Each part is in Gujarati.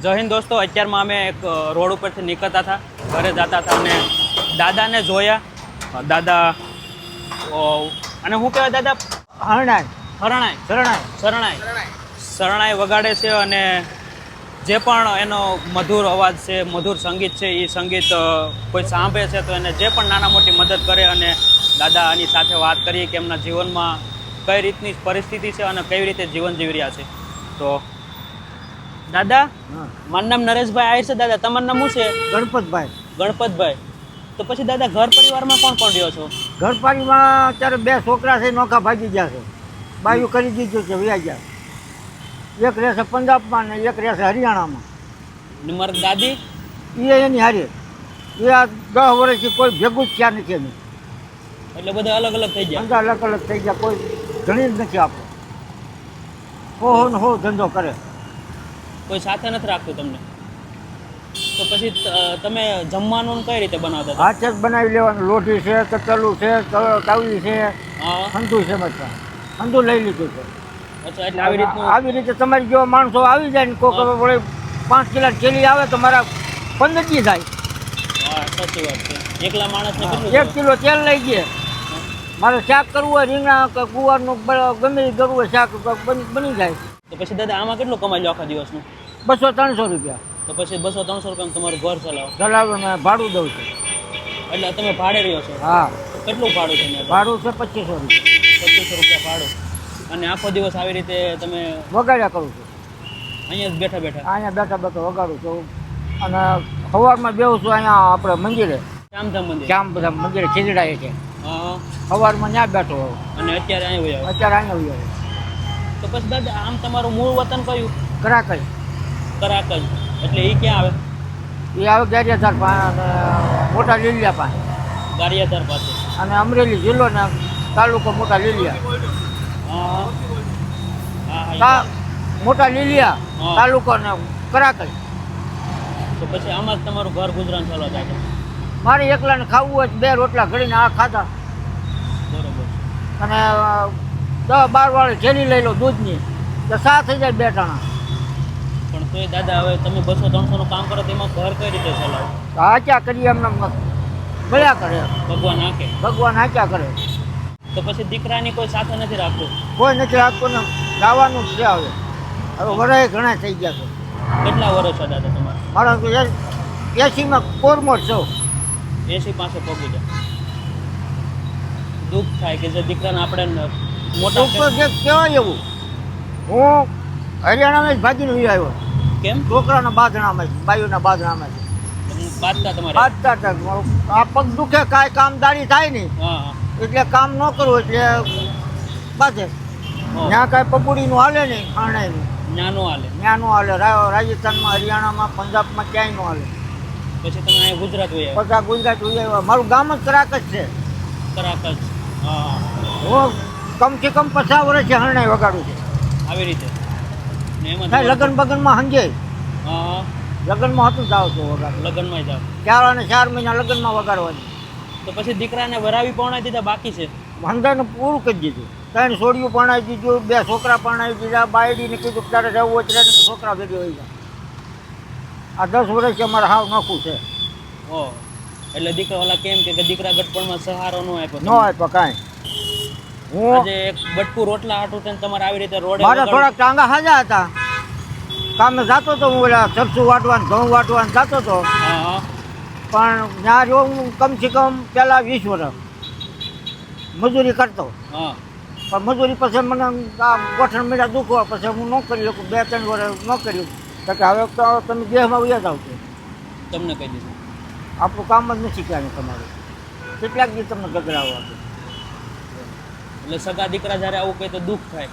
જય હિન્દ દોસ્તો, અત્યારમાં અમે એક રોડ ઉપરથી નીકળતા હતા, ઘરે જતા હતા અને દાદાને જોયા. દાદા અને શું કહેવાય દાદા? શરણાઈ વગાડે છે અને જે પણ એનો મધુર અવાજ છે, મધુર સંગીત છે, એ સંગીત કોઈ સાંભળે છે તો એને જે પણ નાના મોટી મદદ કરે. અને દાદાની સાથે વાત કરીએ કે એમના જીવનમાં કઈ રીતની પરિસ્થિતિ છે અને કેવી રીતે જીવન જીવી રહ્યા છે. તો દાદા, મારું નામ નરેશભાઈ આહિર છે. દાદા, તમારું નામ શું છે? ગણપતભાઈ. તો પછી દાદા, ઘર પરિવારમાં કોણ કોણ રહ્યો છો? ઘર પરિવારમાં અત્યારે 2 છોકરા છે, નોખા ભાગી ગયા છે. બાયું કરી દીધું છે, વ્યા ગયા. એક રહેશે પંજાબમાં ને એક રહેશે હરિયાણામાં. ને મારી દાદી? એ એની હારી. એ આ 10 વર્ષથી કોઈ ભેગું જ થયા નથી એનું. એટલે બધા અલગ અલગ થઈ ગયા? ધંધા અલગ અલગ થઈ ગયા, કોઈ ઘણી જ નથી આપણે. હો ને હો ધંધો કરે, કોઈ સાથે નથી રાખતું તમને? તો પછી તમે જમવાનું કઈ રીતે બનાવતા હતા? હાથે જ બનાવી લેવાનું. લોઢી છે, તતલું છે, કાવલી છે, હા, હંધુ છે, બધા હંધુ લઈ લીધું છે. અચ્છા, એટલે આવી રીતનું? આવી રીતે તમારી જેવા માણસો આવી જાય ને કોક વળી 5 કિલો ચેલી આવે તો મારા 15 દી થાય. હા, સાચી વાત છે. એકલા માણસને કેટલું? 1 કિલો તેલ લઈ ગયા. મારે શાક કરવું હોય, રીંગણા કે ગુવારનું ગમે એ કરવું હોય, શાક બની જાય. તો પછી દાદા, આમાં કેટલું કમાઈ લો આખા દિવસનું? 200-300 રૂપિયા. તો પછી 200-300 રૂપિયામાં તમારું ઘર ચલાવો? ચલાવે ને ભાડું દઉં છું. એટલે તમે ભાડે રહ્યો છો? હા. તો કેટલું ભાડું છે? ભાડું છે 2500 રૂપિયા. 2500 રૂપિયા ભાડું. અને આખો દિવસ આવી રીતે તમે વગાડ્યા કરું છું? અહીંયા જ બેઠા બેઠા? અહીંયા બેઠા વગાડું છું. અને સવારમાં બેહું છું અહીંયા આપણે મંદિરે, શ્યામધામ મંદિર. શ્યામ બધા મંદિરે ખીજડાય છે. હા. સવારમાં ત્યાં બેઠો હોઉં. અને અત્યારે અહીંયા આવ્યો? અત્યારે અહીંયા આવ્યો. તો પછી દાદા, આમ તમારું મૂળ વતન કયું? કરાકઈ. કરાકજ. એટલે એ ક્યાં આવે? એ આવે ગારિયાધાર પાસે, મોટા લીલિયા પાસે. ગારિયાધાર પાસે. અને અમરેલી જિલ્લો ને તાલુકો મોટા લીલિયા. હા હા. મોટા લીલિયા હા. તાલુકો ને કરાકઈ. તો પછી આમાં જ તમારું ઘર ગુજરાન ચાલવા જાય છે? મારે એકલાને ખાવું હોય 2 રોટલા ઘડીને આ ખાધા. બરોબર. અને 10-12 વાળી થેલી લઈ લો દૂધની તો 7 થઈ જાય 2 ટાણા. પણ તોય દાદા, હવે તમે 200-300 નું કામ કરો તો એમાં ઘર કઈ રીતે ચલાવો? હાચ્યા કરીએ એમને ગળ્યા કરે. ભગવાન આકે? ભગવાન હાચ્યા કરે. તો પછી દીકરાની કોઈ સાથે નથી રાખતું? કોઈ નથી રાખતું ને, જવાનું જ છે. હવે વરાય ઘણા થઈ ગયા છે. કેટલા વર્ષ છે દાદા તમારે? મારા તો 80માં કોરમોટ છો. 80 પાસે પગી જાય. દુઃખ થાય કે જે દીકરાને આપણે મોટા ઉપર જે કહેવાય એવું. હું હરિયાણામાં જ ભાગીને આવ્યો. કેમ? છોકરાના બાંધણામાં, બાયુના બાંધણામાં બાદતા તમારે? બાંધતા હતા. આ પગ દુખે, કાંઈ કામદારી થાય નહીં. હા. એટલે કામ ન કરવું એટલે બાંધે. ત્યાં કાંઈ પપુડીનું હાલે નહીં, ખાણાયનું નાનો હાલે? ત્યાં નો હાલે. રાજસ્થાનમાં, હરિયાણામાં, પંજાબમાં ક્યાંય ન હાલે. પછી તમે અહીંયા ગુજરાત હોય? બધા ગુજરાત હોય. મારું ગામ જ કરાક જ છે. કરાકજ. હા. હું કમથી કમ 50 વર્ષથી હરણાઈ વગાડું છું. આવી રીતે? ને એમાં લગ્ન બગનમાં સમજે. હા. લગ્નમાં હતું જાવ છું વગાડું. લગ્નમાં જાવ? 4 અને 4 મહિના લગ્નમાં વગાડવાની. તો પછી દીકરાને વરાવી પરણાવી દીધા બાકી છે? હંધાને પૂરું કરી દીધું. 3 છોડીઓ પરણાવી દીધું, 2 છોકરા પરણાવી દીધા. બાયડીને કીધું તારે રહેવું હોય ત્યારે છોકરા ભેગી હોય જાય. આ 10 વર્ષથી અમારે હાવ નખું છે. ઓહ. એટલે દીકરા ઓલા કેમ કે દીકરા ગટપણમાં સહારો ન આપ્યો? ન આપ્યો કાંઈ. હું આજે એક બટકું રોટલા હાટું થઈને તમારે આવી રીતે રોડે? મારા થોડાક ટાંગા હાજા હતા. કામે જતો હતો હું, ઓલા સરસું વાટવાનું, ઘઉં વાટવાનું જતો હતો. હા. પણ ત્યાં જો હું કમથી કમ પહેલાં 20 વર્ષ મજૂરી કરતો. હા. પણ મજૂરી પછી મને આ ગોઠણ મેળા દુખવા પછી હું ન કરી શકું. 2-3 વર્ષ ન કર્યું. તો કે હવે તો તમે દેહમાં ઉયા જાવ છો. તમને કહી દીધું આપણું કામ જ નથી ક્યાંય તમારું. કેટલાક દી તમને ગગડાવવા આપે. એટલે સગા દીકરા જ્યારે આવું કહે તો દુઃખ થાય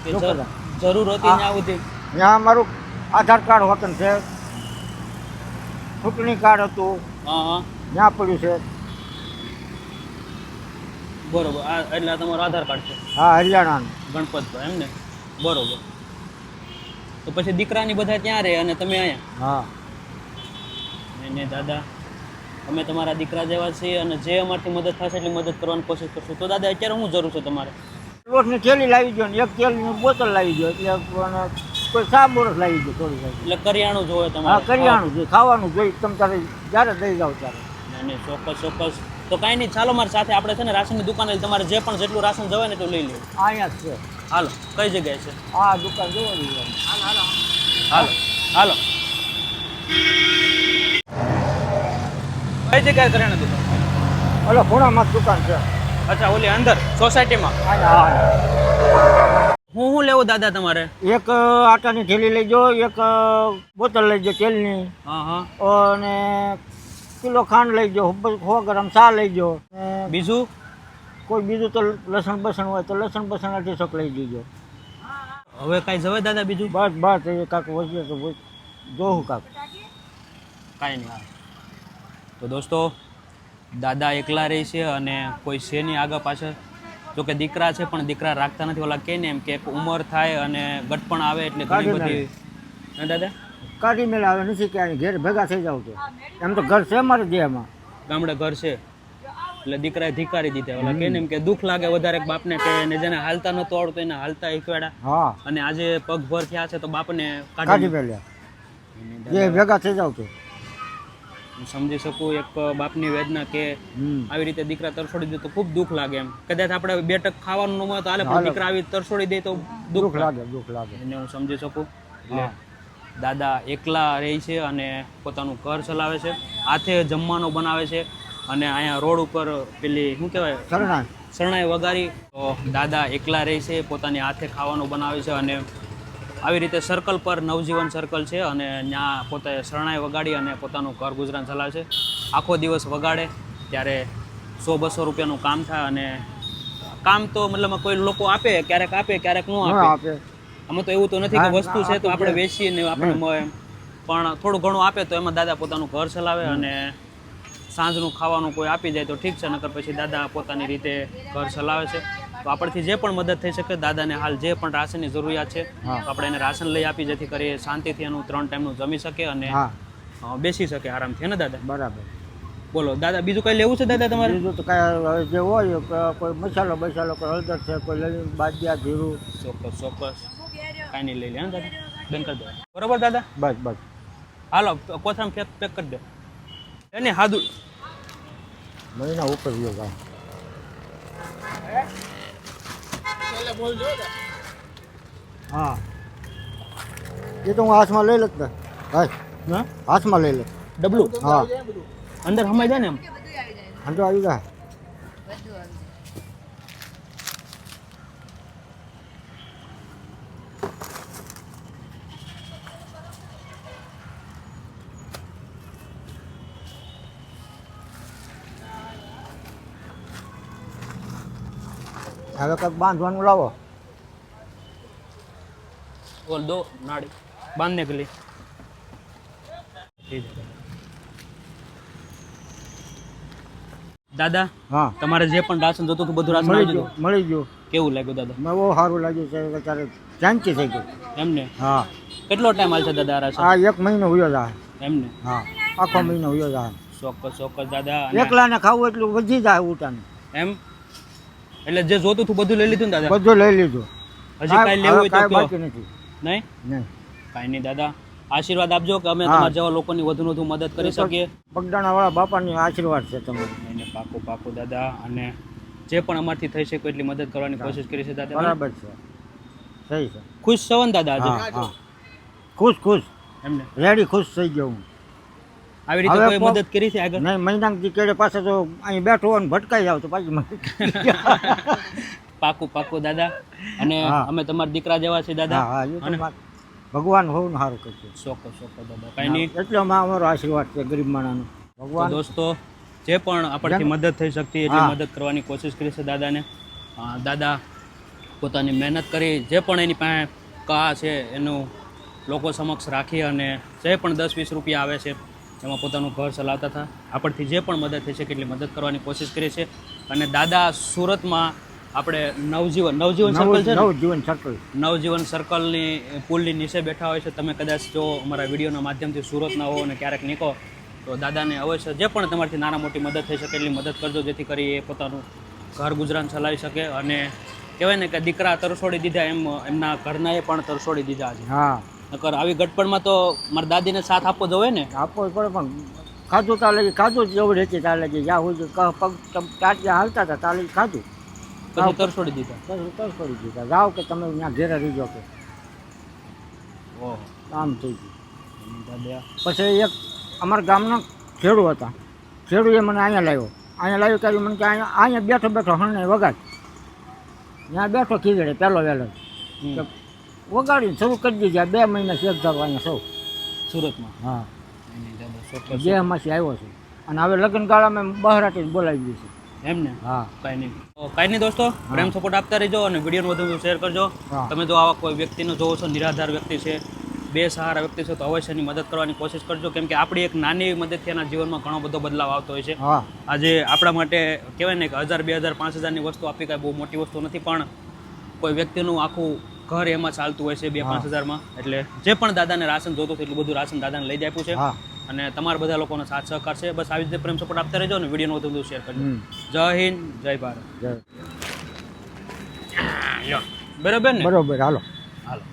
કે દુઃખ થાય. જરૂર હતી ને આવું હતી? ત્યાં મારું આધાર કાર્ડ વતન છે, ચૂંટણી કાર્ડ હતું, હા. ત્યાં પડ્યું છે. બરોબર. આ એટલે આ તમારું આધાર કાર્ડ છે? હા, હરિયાણાનું. ગણપતભાઈ એમ ને? બરોબર. તો પછી દીકરાની બધા ત્યાં રહે અને તમે અહીંયા? હા. ને દાદા, અમે તમારા દીકરા જેવા છીએ અને જે અમારથી મદદ થશે એટલી મદદ કરવાની કોશિશ કરશું. તો દાદા, અત્યારે શું જરૂર છે તમારે? લોટની થેલી લાવી દો ને 1 તેલની બોટલ લાવી દો એટલે કોઈ 3 વર્ષ લાગી ગયું થોડી સાહેબ. એટલે કરિયાણું જોવે હા તમારે કરિયાણું જોઈએ, ખાવાનું જોઈએ, તમે તારે જ્યારે દઈ જાઓ ત્યારે. નહીં ચોક્કસ ચોક્કસ. તો કાંઈ નહીં, ચાલો મારી સાથે આપણે છે ને રાશનની દુકાને તમારે જે પણ જેટલું રાશન જવાય ને તો લઈ લેવું. અહીંયા જ છે હાલો, કઈ જગ્યાએ છે? આ દુકાન જોવો જોઈએ. હાલો હાલો. કઈ જગ્યાએ કરિયાણા દુકાન? ઓલો ખૂણામાં જ દુકાન છે. અચ્છા, ઓલી અંદર સોસાયટીમાં. અહીંયા હું લેવું દાદા તમારે? એક આટાની થેલી લઈ જાઓ, એક બોતલ લઈ જાઓ તેલની, હા હા. અને કિલો ખાંડ લઈ જાઓ, 100 ગ્રામ ચા લઈ જાઓ. ને બીજું? કોઈ બીજું તો લસણ બસણ હોય તો લસણ બસણ 250 લઈ દીજો. હવે કાંઈ જવાય દાદા બીજું? બસ એ કાંક વચ્ચે તો જોવું કાંક. કાંઈ નહીં. તો દોસ્તો, દાદા એકલા રહે છે અને કોઈ છે નહીં આગળ પાછળ. જો કે દીકરા છે પણ દીકરા રાખતા નથી. ઓલા કહે ને એમ કે એક ઉંમર થાય અને ગટપણ આવે એટલે ઘણી બધી. હા દાદા? કાઢી મેળા આવે નથી કે ઘેર ભેગા થઈ જાવ તો. એમ તો ઘર છે મારે દેહમાં, ગામડે ઘર છે એટલે દીકરાએ ધિકારી દીધા. ઓલા કહે ને એમ કે દુઃખ લાગે વધારે બાપને કે એને જેને હાલતા નહોતું આવડતું એને હાલતા શીખવાડ્યા. હા, અને આજે પગભર થયા છે તો બાપને કાઢી મેળ્યા જે ભેગા થઈ જાવ તો. હું સમજી શકું એક બાપની વેદના કે આવી રીતે દીકરા તરછોડી દે તો ખૂબ દુઃખ લાગે. એમ કદાચ આપણે 2 ટક ખાવાનું ન મળે તો હાલે, પણ દીકરા આવી તરછોડી દે તો દુઃખ લાગે. એને હું સમજી શકું. એટલે દાદા એકલા રહે છે અને પોતાનું ઘર ચલાવે છે, હાથે જમવાનું બનાવે છે. અને અહીંયા રોડ ઉપર પેલી શું કહેવાય શરણાઈ વગારી. તો દાદા એકલા રહે છે, પોતાની હાથે ખાવાનું બનાવે છે. અને આવી રીતે સર્કલ પર નવજીવન સર્કલ છે અને ત્યાં પોતે શરણાઈ વગાડી અને પોતાનું ઘર ગુજરાન ચલાવે છે. આખો દિવસ વગાડે ત્યારે 100-200 રૂપિયાનું કામ થાય. અને કામ તો મતલબ કોઈ લોકો આપે, ક્યારેક ન આપે. આમાં તો એવું તો નથી કે વસ્તુ છે તો આપણે વેચીને આપણે મળે, પણ થોડું ઘણું આપે તો એમાં દાદા પોતાનું ઘર ચલાવે. અને સાંજનું ખાવાનું કોઈ આપી જાય તો ઠીક છે, નકર પછી દાદા પોતાની રીતે ઘર ચલાવે છે. તો આપણથી જે પણ મદદ થઈ શકે, દાદાને હાલ જે પણ રાશનની જરૂરિયાત છે તો આપણે એને રાશન લઈ આપી, જેથી કરી શાંતિથી એનું 3 ટાઈમનું જમી શકે અને બેસી શકે આરામથી. ને દાદા? બરાબર. બોલો દાદા, બીજું કઈ લેવું છે દાદા તમારે? બીજું તો કાંઈ જે હોય કોઈ મસાલો કોઈ હળદર છે, કોઈ લઈ બાજિયા જીરું. ચોક્કસ કાંઈ નહીં લઈ લે. હા દાદા, બેન કરી દો. બરોબર દાદા? બસ હાલો, કોથળામાં પેક કરી દો. એને હાદું મહિના ઉપર ગયો ભાઈ. હા, એ તો હું હાથમાં લઈ લઉં ને ભાઈ. હા, હાથમાં લઈ લઉં ડબલું. હા, અંદર હમાઈ જાય ને એમ. અંદર આવી જાય. હવે કંઈક બાંધવાનું લાવો. બોલ દો નાડી બાંધને કે લી. દાદા, હા, તમારે જે પણ રાશન જોતું હતું બધું રાશન આવી ગયું? મળી ગયું. કેવું લાગ્યું દાદા? મને બહુ સારું લાગ્યું છે. ત્યારે શાંતિ થઈ ગઈ. એમને હા. કેટલો ટાઈમ હાલશે દાદા આ રાશન? આ 1 મહિનો ઉયો જાય. એમને? હા, આખો મહિનો ઉયો જાય. ચોક્કસ દાદા. અને એકલાને ખાવું એટલું વધી જાય ઉતાને. એમ એટલે જે જોતું હતું બધું લઈ લીધું ને દાદા? બધું લઈ લીધું. હજી કાંઈ લેવું હોય તો કાંઈ કહો. બાકી નથી. નહીં? કાંઈ નહીં દાદા, આશીર્વાદ આપજો કે અમે તમારા જેવા લોકોની વધુ મદદ કરી શકીએ. બગદાણાવાળા બાપાની આશીર્વાદ છે તમારે. એને પાકું દાદા. અને જે પણ અમારથી થઈ શકે એટલી મદદ કરવાની કોશિશ કરી છે દાદા. બરાબર છે, સહી છે. ખુશ છો ને દાદા આજે? હા, ખુશ એમને રેડી ખુશ થઈ ગયો હું. આવી રીતે કોઈ મદદ કરી છે આગળ? નહીં, મહિનાથી કેડે પાસે તો અહીં બેઠો હોય ને ભટકાઈ જાવ તો પાછી પાકું દાદા. અને અમે તમારા દીકરા જેવા છે દાદા. હા, ભગવાન હોવું ને સારું કરશે. ચોક્કસ દાદા. કાંઈ નહીં, એટલે અમારો આશીર્વાદ છે ગરીબ માણસનો. ભગવાન દોસ્તો, જે પણ આપણથી મદદ થઈ શકતી એટલી મદદ કરવાની કોશિશ કરી છે દાદાને. દાદા પોતાની મહેનત કરી જે પણ એની પાસે કા છે એનું લોકો સમક્ષ રાખી અને જે પણ 10-20 રૂપિયા આવે છે એમાં પોતાનું ઘર ચલાવતા હતા. આપણથી જે પણ મદદ થઈ શકે એટલી મદદ કરવાની કોશિશ કરી છે. અને દાદા સુરતમાં આપણે નવજીવન સર્કલ છે, નવજીવન સર્કલની પુલની નીચે બેઠા હોય છે. તમે કદાચ જો અમારા વિડીયોના માધ્યમથી સુરતના હો અને ક્યારેક નીકળો તો દાદાને અવશ્ય જે પણ તમારાથી નાના મોટી મદદ થઈ શકે એટલી મદદ કરજો, જેથી કરી એ પોતાનું ઘર ગુજરાન ચલાવી શકે અને કહેવાય ને કે દીકરા તરસોડી દીધા એમ એમના ઘરનાએ પણ તરસોડી દીધા છે. હા નકર આવી ગટપણમાં તો મારા દાદીને સાથ આપવો જોઈએ ને. આપવો જ પડે પણ ખાધું તાલે ખાધું જ જેવું રહેતી તાલે જ્યાં સુધી પગ ચાટ્યા હાલતા હતા તાલે ખાધું પછી તરસોડી દીધા. તરસ પડી દીધા જાઓ કે તમે ત્યાં ઘેરે રહીજો કે ઓહો. આમ થઈ ગયું. દાદા. પછી એક અમારા ગામના ખેડૂ હતા. ખેડૂએ મને અહીંયા લાવ્યો ત્યારે મને કે અહીંયા બેઠો બેઠો હરણે વગાડ ત્યાં બેઠો ખીગડે પહેલો વહેલો કે વગાડીને શરૂ કરી દીધી. 2 મહિના શેક ધરવા અહીંયા સૌ સુરતમાં. હા એની દાદા ચોક્કસ. 2 માસી આવ્યો છું અને હવે લગ્ન ગાળામાં બહારાટી બોલાવી દીધી છે. એમ ને. હા કાંઈ નહીં. તો કાંઈ નહીં દોસ્તો, પ્રેમ સપોર્ટ આપતા રહેજો અને વિડીયોને વધુ શેર કરજો. હા. તમે જો આવા કોઈ વ્યક્તિને જોવો છો, નિરાધાર વ્યક્તિ છે, બેસહારા વ્યક્તિ છે, તો અવશ્ય એની મદદ કરવાની કોશિશ કરજો. કેમ કે આપણી એક નાની મદદથી એના જીવનમાં ઘણો બધો બદલાવ આવતો હોય છે. હા આજે આપણા માટે કહેવાય ને કે 1000, 2000, 5000ની વસ્તુ આપી કાંઈ બહુ મોટી વસ્તુ નથી, પણ કોઈ વ્યક્તિનું આખું ઘર એમાં ચાલતું હોય છે 2-5 હજારમાં. એટલે જે પણ દાદાને રાશન જોતું હતું એટલું બધું રાશન દાદાને લઈ જ આપ્યું છે. હા અને તમારા બધા લોકોનો સાથ સહકાર છે. બસ આવી રીતે પ્રેમ સપોર્ટ આપતા રહેજો અને વિડીયોનો વધુ શેર કરજો. હમ. જય હિન્દ, જય ભારત. જય. બરોબર ને? બરોબર હાલો. હાલો.